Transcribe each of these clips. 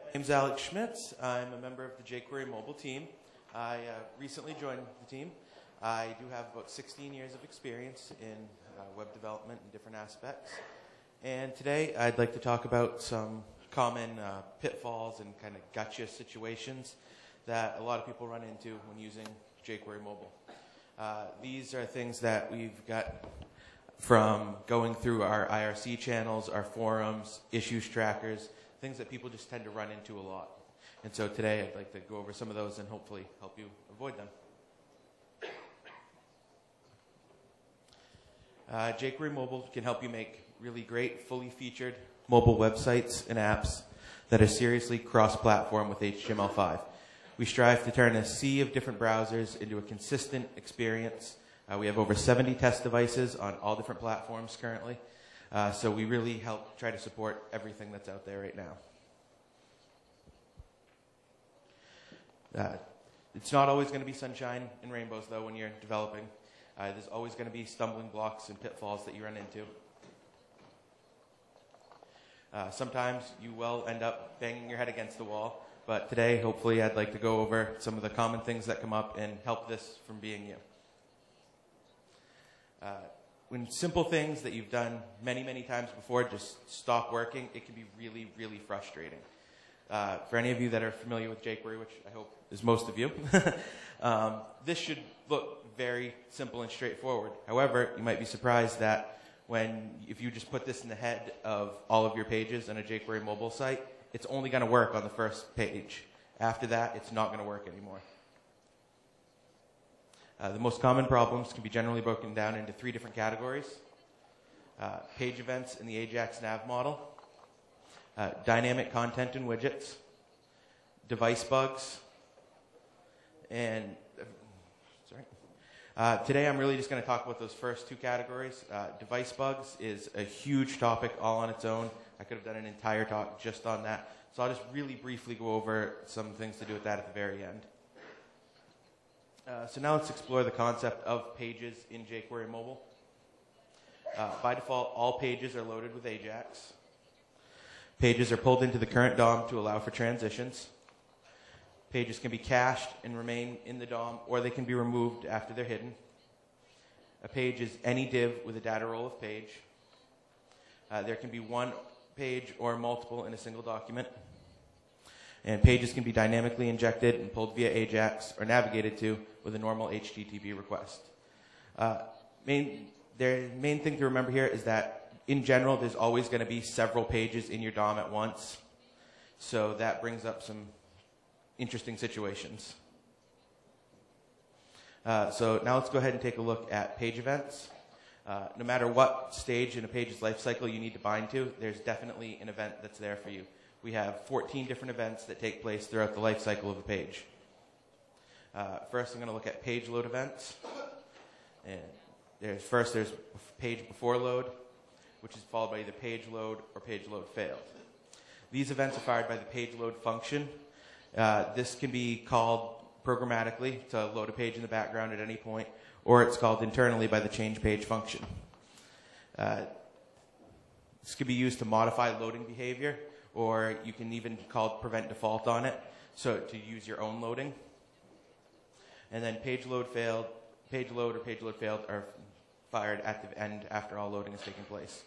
My name's Alex Schmitz. I'm a member of the jQuery mobile team. I recently joined the team. I do have about 16 years of experience in web development in different aspects. And today I'd like to talk about some common pitfalls and kind of gotcha situations that a lot of people run into when using jQuery mobile. These are things that we've got from going through our IRC channels, our forums, issues trackers, things that people just tend to run into a lot. And so today I'd like to go over some of those and hopefully help you avoid them. jQuery mobile can help you make really great, fully featured mobile websites and apps that are seriously cross-platform with HTML5. We strive to turn a sea of different browsers into a consistent experience. We have over 70 test devices on all different platforms currently. So we really help try to support everything that's out there right now. It's not always going to be sunshine and rainbows, though, when you're developing. There's always going to be stumbling blocks and pitfalls that you run into. Sometimes you will end up banging your head against the wall, but today, hopefully, I'd like to go over some of the common things that come up and help this from being you. When simple things that you've done many, many times before just stop working, it can be really, really frustrating. For any of you that are familiar with jQuery, which I hope is most of you, this should look very simple and straightforward. However, you might be surprised that if you just put this in the head of all of your pages on a jQuery mobile site, it's only going to work on the first page. After that, it's not going to work anymore. The most common problems can be generally broken down into 3 different categories. Page events in the Ajax nav model, dynamic content in widgets, device bugs, and today I'm really just going to talk about those first 2 categories. Device bugs is a huge topic all on its own. I could have done an entire talk just on that. So I'll just really briefly go over some things to do with that at the very end. So now let's explore the concept of pages in jQuery mobile. By default, all pages are loaded with Ajax. Pages are pulled into the current DOM to allow for transitions. Pages can be cached and remain in the DOM, or they can be removed after they're hidden. A page is any div with a data role of page. There can be one page or multiple in a single document. And pages can be dynamically injected and pulled via Ajax or navigated to with a normal HTTP request. The main thing to remember here is that in general, there's always going to be several pages in your DOM at once. So that brings up some interesting situations. So now let's go ahead and take a look at page events. No matter what stage in a page's lifecycle you need to bind to, there's definitely an event that's there for you. We have 14 different events that take place throughout the life cycle of a page. First, I'm going to look at page load events. And there's page before load, which is followed by either page load or page load failed. These events are fired by the page load function. This can be called programmatically to load a page in the background at any point, or it's called internally by the change page function. This can be used to modify loading behavior, or you can even call prevent default on it, so to use your own loading. And then page load or page load failed are fired at the end after all loading has taken place.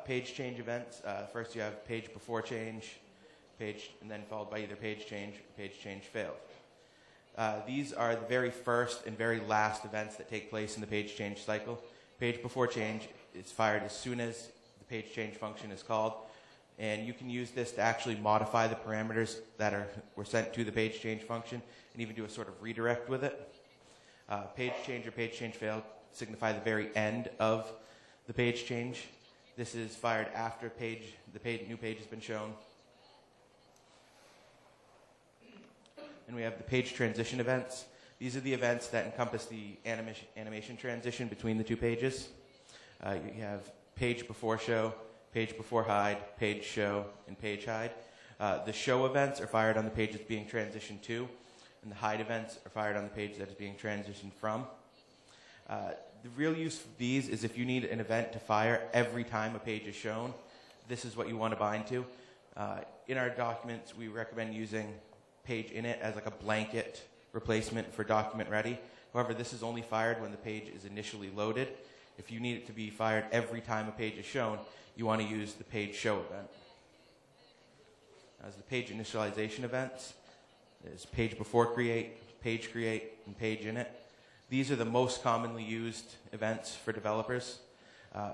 Page change events, first you have page before change, and then followed by either page change or page change failed. These are the very first and very last events that take place in the page change cycle. Page before change is fired as soon as the page change function is called, and you can use this to actually modify the parameters that were sent to the page change function and even do a sort of redirect with it. Page change or page change failed signify the very end of the page change. This is fired after the new page has been shown. And we have the page transition events. These are the events that encompass the animation transition between the 2 pages. You have page before show, page before hide, page show, and page hide. The show events are fired on the page that's being transitioned to, and the hide events are fired on the page that is being transitioned from. The real use of these is if you need an event to fire every time a page is shown. This is what you want to bind to. In our documents, we recommend using pageinit as like a blanket replacement for document ready. However, this is only fired when the page is initially loaded. If you need it to be fired every time a page is shown, you want to use the page show event. As the page initialization events, there's page before create, and page init. These are the most commonly used events for developers.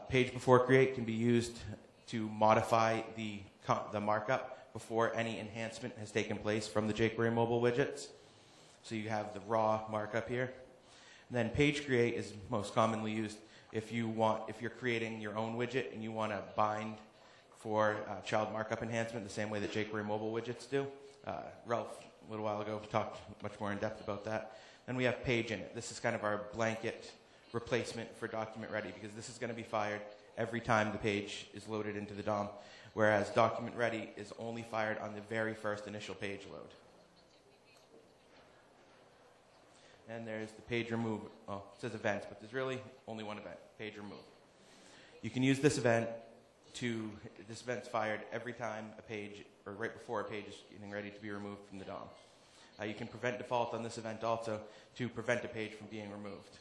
Page before create can be used to modify the markup before any enhancement has taken place from the jQuery mobile widgets. So you have the raw markup here. And then page create is most commonly used if you're creating your own widget and you want to bind for child markup enhancement the same way that jQuery mobile widgets do. Ralph, a little while ago, talked much more in depth about that. Then we have pageinit. This is kind of our blanket replacement for document ready because this is going to be fired every time the page is loaded into the DOM, whereas document ready is only fired on the very first initial page load. And there's the page remove. Oh, it says events, but there's really only one event, page remove. You can use this event this event's fired every time a page, or right before a page is getting ready to be removed from the DOM. You can prevent default on this event also to prevent a page from being removed.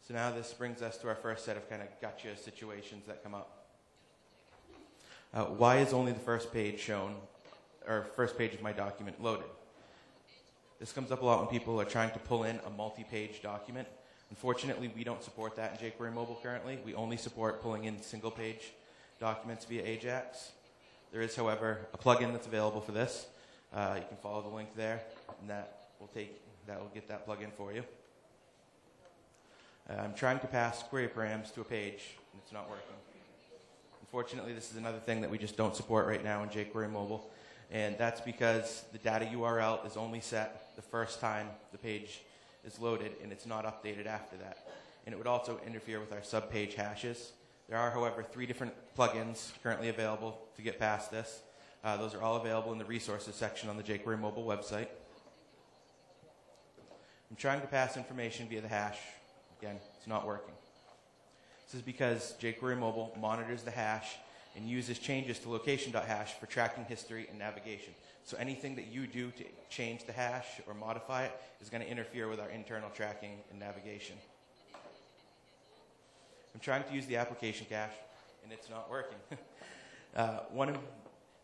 So now this brings us to our first set of kind of gotcha situations that come up. Why is only the first page shown, or first page of my document loaded? This comes up a lot when people are trying to pull in a multi-page document. Unfortunately, we don't support that in jQuery Mobile currently. We only support pulling in single-page documents via Ajax. There is, however, a plugin that's available for this. You can follow the link there, and that will get that plugin for you. I'm trying to pass query params to a page, and it's not working. Unfortunately, this is another thing that we just don't support right now in jQuery Mobile, and that's because the data URL is only set the first time the page is loaded, and it's not updated after that. And it would also interfere with our subpage hashes. There are, however, 3 different plugins currently available to get past this. Those are all available in the resources section on the jQuery Mobile website. I'm trying to pass information via the hash. Again, it's not working. This is because jQuery Mobile monitors the hash and uses changes to location.hash for tracking history and navigation. So anything that you do to change the hash or modify it is going to interfere with our internal tracking and navigation. I'm trying to use the application cache, and it's not working.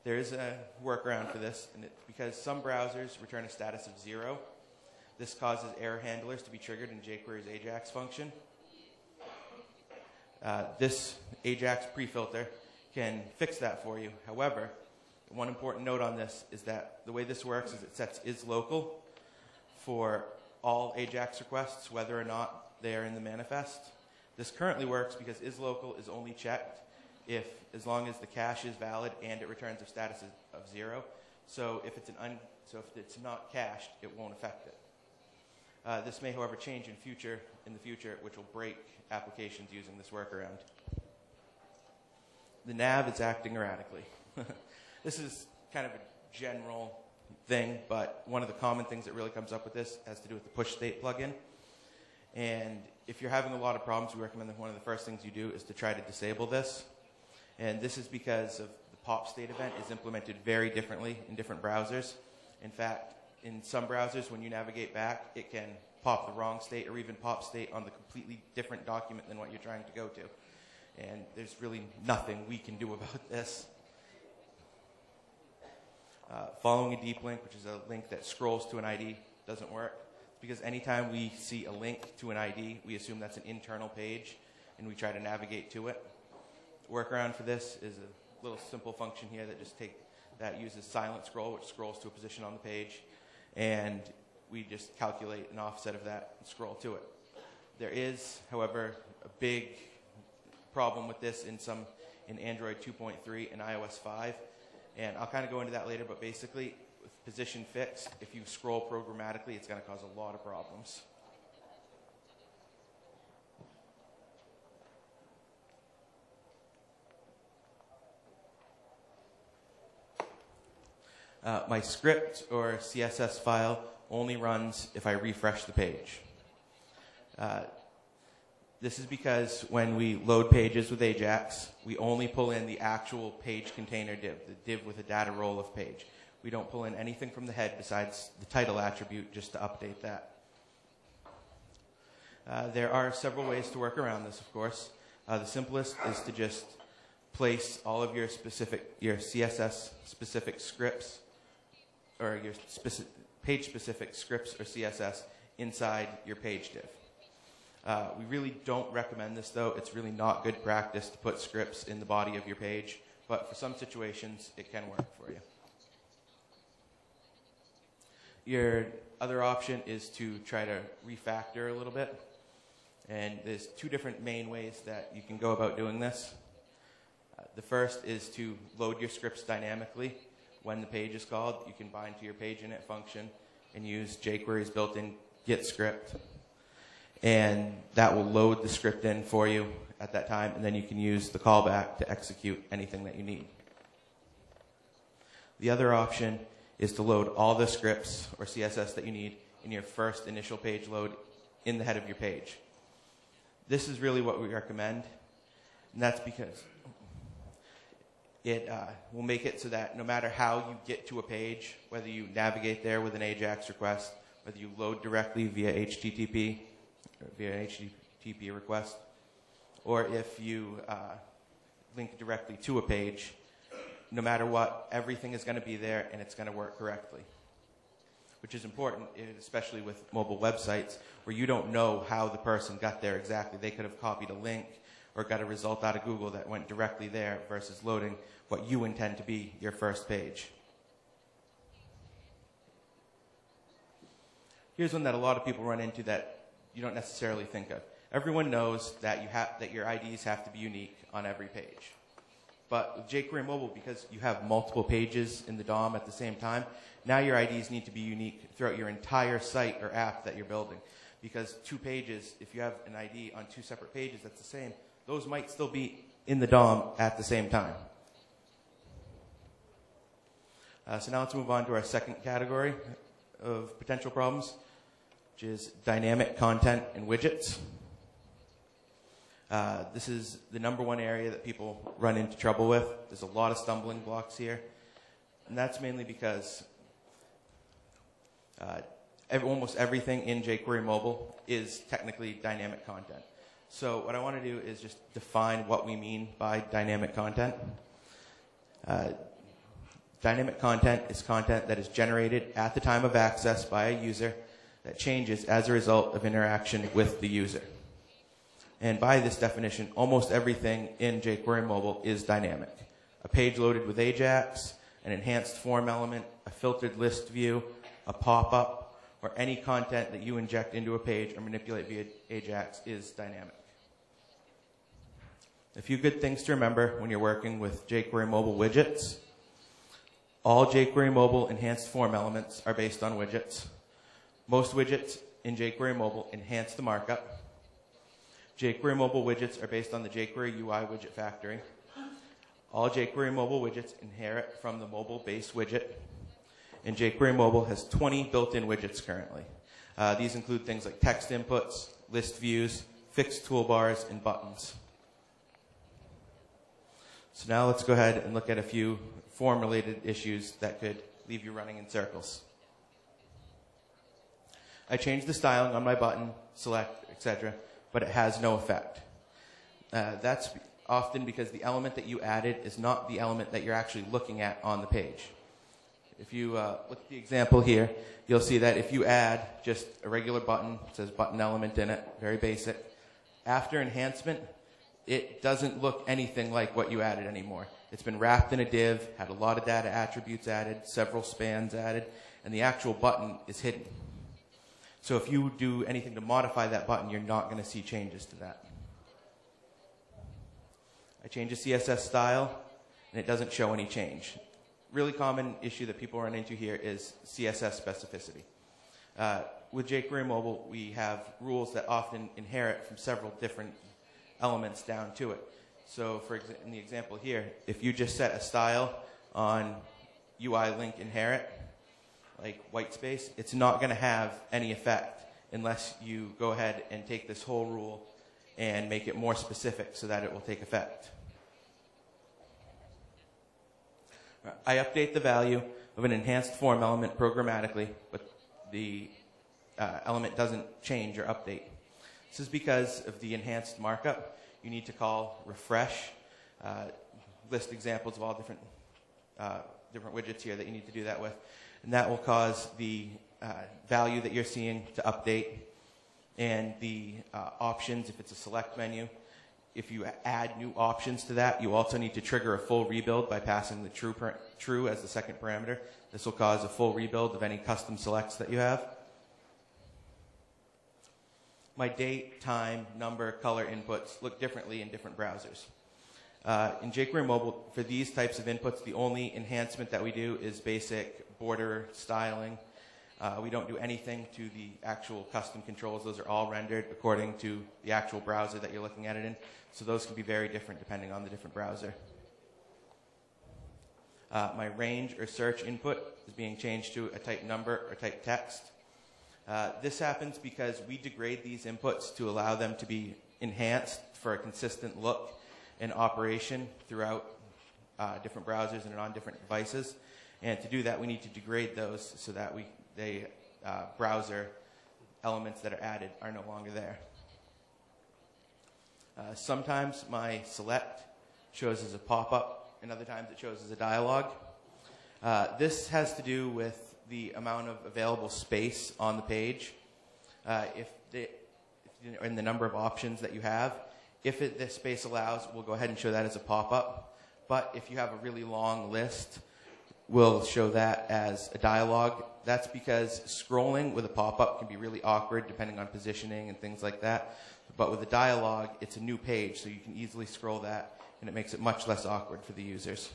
There is a workaround for this, and it's because some browsers return a status of 0. This causes error handlers to be triggered in jQuery's Ajax function. This Ajax Prefilter can fix that for you. However, one important note on this is that the way this works is it sets isLocal for all Ajax requests, whether or not they are in the manifest. This currently works because isLocal is only checked as long as the cache is valid and it returns a status of 0. So if it's not cached, it won't affect it. This may, however, change in the future, which will break applications using this workaround. The nav is acting erratically. This is kind of a general thing, but one of the common things that really comes up with this has to do with the PushState plugin. And if you're having a lot of problems, we recommend that one of the first things you do is to try to disable this. And this is because of the PopState event is implemented very differently in different browsers. In fact, in some browsers, when you navigate back, it can pop the wrong state or even pop state on the completely different document than what you're trying to go to. And there's really nothing we can do about this. Following a deep link, which is a link that scrolls to an ID, doesn't work. Because anytime we see a link to an ID, we assume that's an internal page, and we try to navigate to it. Workaround for this is a little simple function here that uses silent scroll, which scrolls to a position on the page, and we just calculate an offset of that and scroll to it. There is, however, a big problem with this in Android 2.3 and iOS 5, and I'll kind of go into that later, but basically, with position fixed, if you scroll programmatically, it's going to cause a lot of problems. My script or CSS file only runs if I refresh the page. This is because when we load pages with Ajax, we only pull in the actual page container div, the div with a data role of page. We don't pull in anything from the head besides the title attribute just to update that. There are several ways to work around this, of course. The simplest is to just place all of your CSS specific scripts or your page specific scripts or CSS inside your page div. We really don't recommend this, though. It's really not good practice to put scripts in the body of your page, but for some situations it can work for you. Your other option is to try to refactor a little bit. And there's two different main ways that you can go about doing this. The first is to load your scripts dynamically. When the page is called, you can bind to your pageinit function and use jQuery's built-in get script. And that will load the script in for you at that time, and then you can use the callback to execute anything that you need. The other option is to load all the scripts or CSS that you need in your first initial page load in the head of your page. This is really what we recommend, and that's because it will make it so that no matter how you get to a page, whether you navigate there with an Ajax request, whether you load directly via HTTP, or via an HTTP request, or if you link directly to a page, no matter what, everything is going to be there and it's going to work correctly. Which is important, especially with mobile websites, where you don't know how the person got there exactly. They could have copied a link or got a result out of Google that went directly there versus loading what you intend to be your first page. Here's one that a lot of people run into that you don't necessarily think of. Everyone knows that your IDs have to be unique on every page. But with jQuery Mobile, because you have multiple pages in the DOM at the same time, now your IDs need to be unique throughout your entire site or app that you're building. Because two pages, if you have an ID on two separate pages that's the same, those might still be in the DOM at the same time. So now let's move on to our second category of potential problems, which is dynamic content and widgets. This is the #1 area that people run into trouble with. There's a lot of stumbling blocks here. And that's mainly because almost everything in jQuery Mobile is technically dynamic content. So what I want to do is just define what we mean by dynamic content. Dynamic content is content that is generated at the time of access by a user that changes as a result of interaction with the user. And by this definition, almost everything in jQuery Mobile is dynamic. A page loaded with Ajax, an enhanced form element, a filtered list view, a pop-up, or any content that you inject into a page or manipulate via Ajax is dynamic. A few good things to remember when you're working with jQuery Mobile widgets. All jQuery Mobile enhanced form elements are based on widgets. Most widgets in jQuery Mobile enhance the markup. jQuery Mobile widgets are based on the jQuery UI widget factory. All jQuery Mobile widgets inherit from the mobile base widget. And jQuery Mobile has 20 built-in widgets currently. These include things like text inputs, list views, fixed toolbars, and buttons. So now let's go ahead and look at a few form-related issues that could leave you running in circles. I changed the styling on my button, select, etc., but it has no effect. That's often because the element that you added is not the element that you're actually looking at on the page. If you look at the example here, you'll see that if you add just a regular button, it says button element in it, very basic, after enhancement, it doesn't look anything like what you added anymore. It's been wrapped in a div, had a lot of data attributes added, several spans added, and the actual button is hidden. So if you do anything to modify that button, you're not going to see changes to that. I change a CSS style, and it doesn't show any change. Really common issue that people run into here is CSS specificity. With jQuery Mobile, we have rules that often inherit from several different elements down to it. So in the example here, if you just set a style on UI link inherit, like white space, it's not going to have any effect unless you go ahead and take this whole rule and make it more specific so that it will take effect. I update the value of an enhanced form element programmatically, but the element doesn't change or update. This is because of the enhanced markup. You need to call refresh, list examples of all different widgets here that you need to do that with. And that will cause the value that you're seeing to update, and the options, if it's a select menu. If you add new options to that, you also need to trigger a full rebuild by passing the true as the second parameter. This will cause a full rebuild of any custom selects that you have. My date, time, number, color inputs look differently in different browsers. In jQuery Mobile, for these types of inputs, the only enhancement that we do is basic border styling. We don't do anything to the actual custom controls. Those are all rendered according to the actual browser that you're looking at it in. So those can be very different depending on the different browser. My range or search input is being changed to a type number or type text. This happens because we degrade these inputs to allow them to be enhanced for a consistent look and operation throughout different browsers and on different devices. And to do that, we need to degrade those so that the browser elements that are added are no longer there. Sometimes my select shows as a pop-up, and other times it shows as a dialog. This has to do with the amount of available space on the page, and the number of options that you have. If this space allows, we'll go ahead and show that as a pop-up. But if you have a really long list, we'll show that as a dialog. That's because scrolling with a pop-up can be really awkward depending on positioning and things like that. But with a dialog, it's a new page, so you can easily scroll that, and it makes it much less awkward for the users.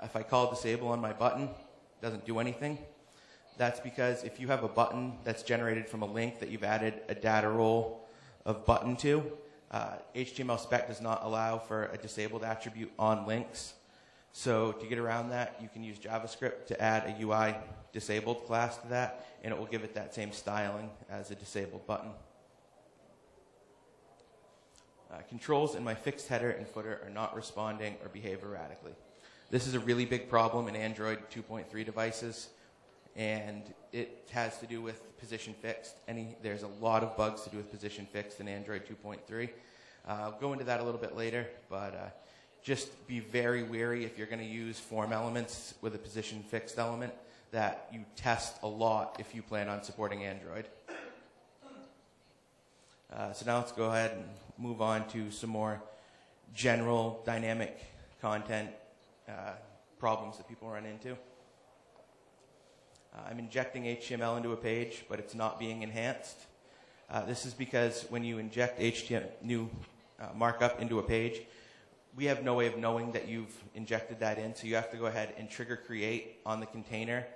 If I call disable on my button, it doesn't do anything. That's because if you have a button that's generated from a link that you've added a data role of button to, HTML spec does not allow for a disabled attribute on links. So to get around that, you can use JavaScript to add a UI disabled class to that, and it will give it that same styling as a disabled button. Controls in my fixed header and footer are not responding or behave erratically. This is a really big problem in Android 2.3 devices, and it has to do with position fixed. There's a lot of bugs to do with position fixed in Android 2.3. I'll go into that a little bit later, but just be very wary if you're going to use form elements with a position fixed element that you test a lot if you plan on supporting Android. So now let's go ahead and move on to some more general dynamic content problems that people run into. I'm injecting HTML into a page, but it's not being enhanced. This is because when you inject new markup into a page, we have no way of knowing that you've injected that in, so you have to go ahead and trigger create on the container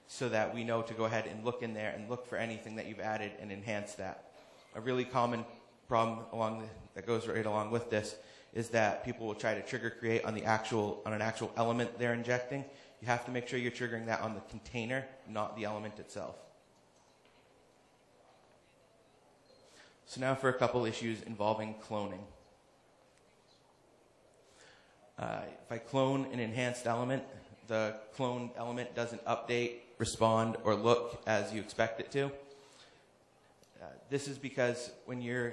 so that we know to go ahead and look in there and look for anything that you've added and enhance that. A really common problem that goes right along with this is that people will try to trigger create on an actual element they're injecting. You have to make sure you're triggering that on the container, not the element itself. So now for a couple issues involving cloning. If I clone an enhanced element, the cloned element doesn't update, respond, or look as you expect it to. This is because when you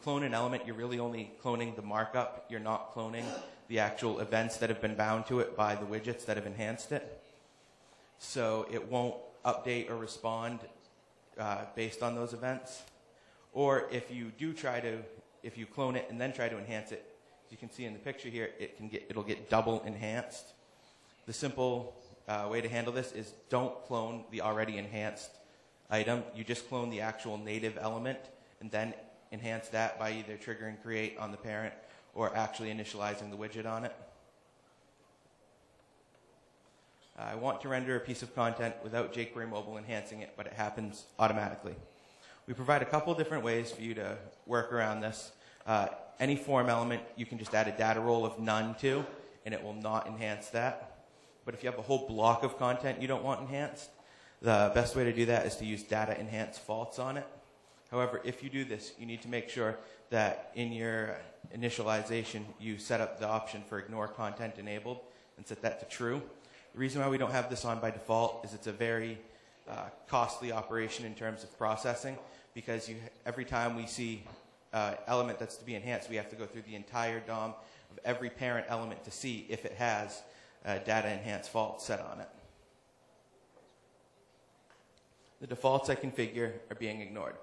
clone an element, you're really only cloning the markup. You're not cloning the actual events that have been bound to it by the widgets that have enhanced it. So it won't update or respond based on those events. Or if you clone it and then try to enhance it, as you can see in the picture here, it'll get double enhanced. The simple way to handle this is don't clone the already enhanced item. You just clone the actual native element and then enhance that by either triggering create on the parent or actually initializing the widget on it. I want to render a piece of content without jQuery Mobile enhancing it, but it happens automatically. We provide a couple different ways for you to work around this. Any form element, you can just add a data role of none to, and it will not enhance that. But if you have a whole block of content you don't want enhanced, the best way to do that is to use data enhance false on it. However, if you do this, you need to make sure that in your initialization, you set up the option for ignore content enabled and set that to true. The reason why we don't have this on by default is it's a very costly operation in terms of processing, because every time we see element that's to be enhanced, we have to go through the entire DOM of every parent element to see if it has data enhance fault set on it. The defaults I configure are being ignored.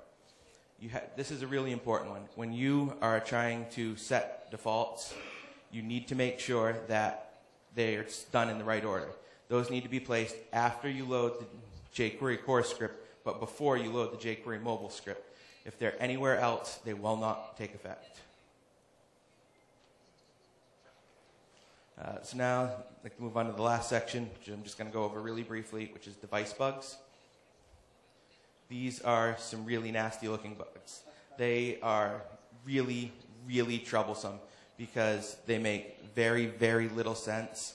This is a really important one. When you are trying to set defaults, you need to make sure that they're done in the right order. Those need to be placed after you load the jQuery core script, but before you load the jQuery mobile script. If they're anywhere else, they will not take effect. So now I'd like to move on to the last section, which I'm just going to go over really briefly, which is device bugs. These are some really nasty looking bugs. They are really, really troublesome because they make very, very little sense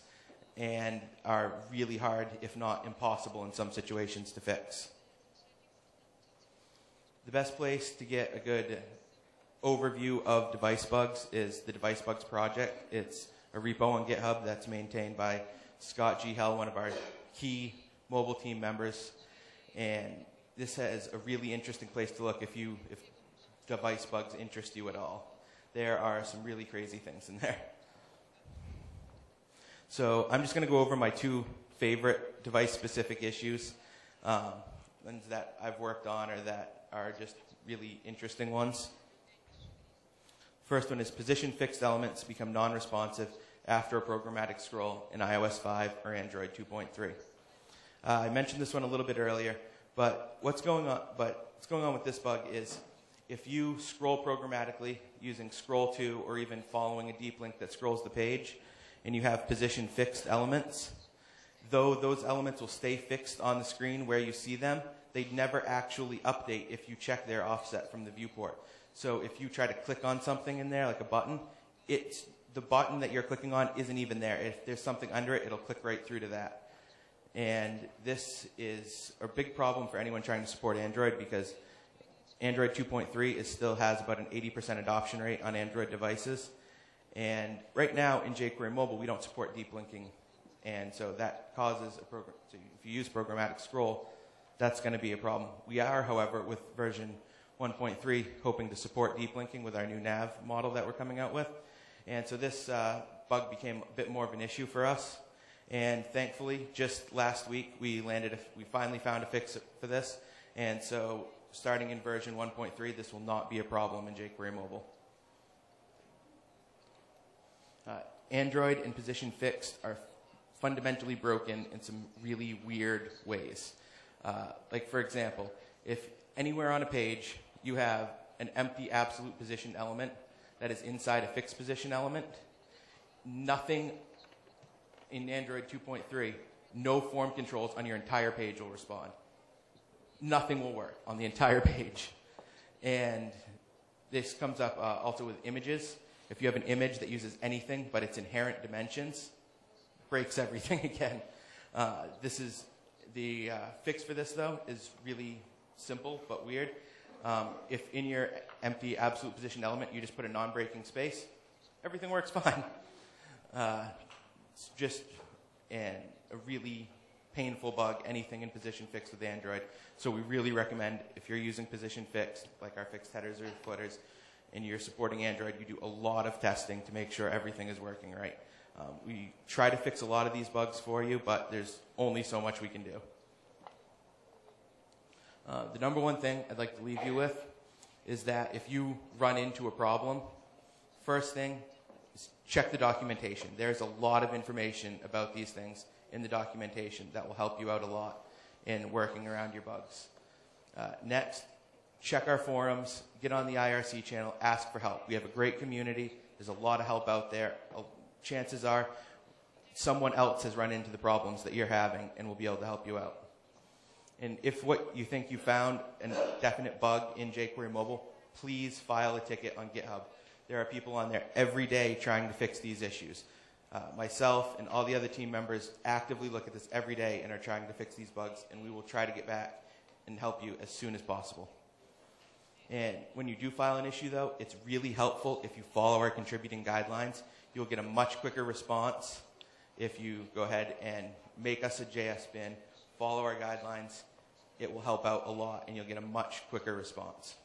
and are really hard, if not impossible in some situations, to fix. The best place to get a good overview of device bugs is the DeviceBucks project. It's a repo on GitHub that's maintained by Scott G. Hell, one of our key mobile team members. And this is a really interesting place to look if device bugs interest you at all. There are some really crazy things in there. So I'm just going to go over my two favorite device-specific issues, ones that I've worked on or that are just really interesting ones. First one is position fixed elements become non-responsive after a programmatic scroll in iOS 5 or Android 2.3. I mentioned this one a little bit earlier, but what's going on with this bug is if you scroll programmatically using scroll to or even following a deep link that scrolls the page and you have position fixed elements, though those elements will stay fixed on the screen where you see them, they'd never actually update if you check their offset from the viewport. So if you try to click on something in there, like a button, the button that you're clicking on isn't even there. If there's something under it, it'll click right through to that. And this is a big problem for anyone trying to support Android because Android 2.3 still has about an 80% adoption rate on Android devices. And right now in jQuery Mobile, we don't support deep linking. And so that causes a program. So if you use programmatic scroll, that's going to be a problem. We are, however, with version 1.3, hoping to support deep linking with our new nav model that we're coming out with. And so this bug became a bit more of an issue for us. And thankfully, just last week, we finally found a fix for this. And so starting in version 1.3, this will not be a problem in jQuery Mobile. Android and position fixed are fundamentally broken in some really weird ways. Like, for example, if anywhere on a page you have an empty absolute position element that is inside a fixed position element, nothing in Android 2.3, no form controls on your entire page will respond. Nothing will work on the entire page. And this comes up also with images. If you have an image that uses anything but its inherent dimensions, breaks everything again. This is the fix for this, though, is really simple but weird. If in your empty absolute position element you just put a non-breaking space, everything works fine. It's just a really painful bug, anything in position fixed with Android. So we really recommend if you're using position fixed, like our fixed headers or footers, and you're supporting Android, you do a lot of testing to make sure everything is working right. We try to fix a lot of these bugs for you, but there's only so much we can do. The number one thing I'd like to leave you with is that if you run into a problem, first thing is check the documentation. There's a lot of information about these things in the documentation that will help you out a lot in working around your bugs. Next, check our forums, get on the IRC channel, ask for help. We have a great community. There's a lot of help out there. Chances are someone else has run into the problems that you're having and will be able to help you out. And if what you think you found a definite bug in jQuery Mobile, please file a ticket on GitHub. There are people on there every day trying to fix these issues. Myself and all the other team members actively look at this every day and are trying to fix these bugs, and we will try to get back and help you as soon as possible. And when you do file an issue, though, it's really helpful if you follow our contributing guidelines. You'll get a much quicker response if you go ahead and make us a JS bin, follow our guidelines. It will help out a lot, and you'll get a much quicker response.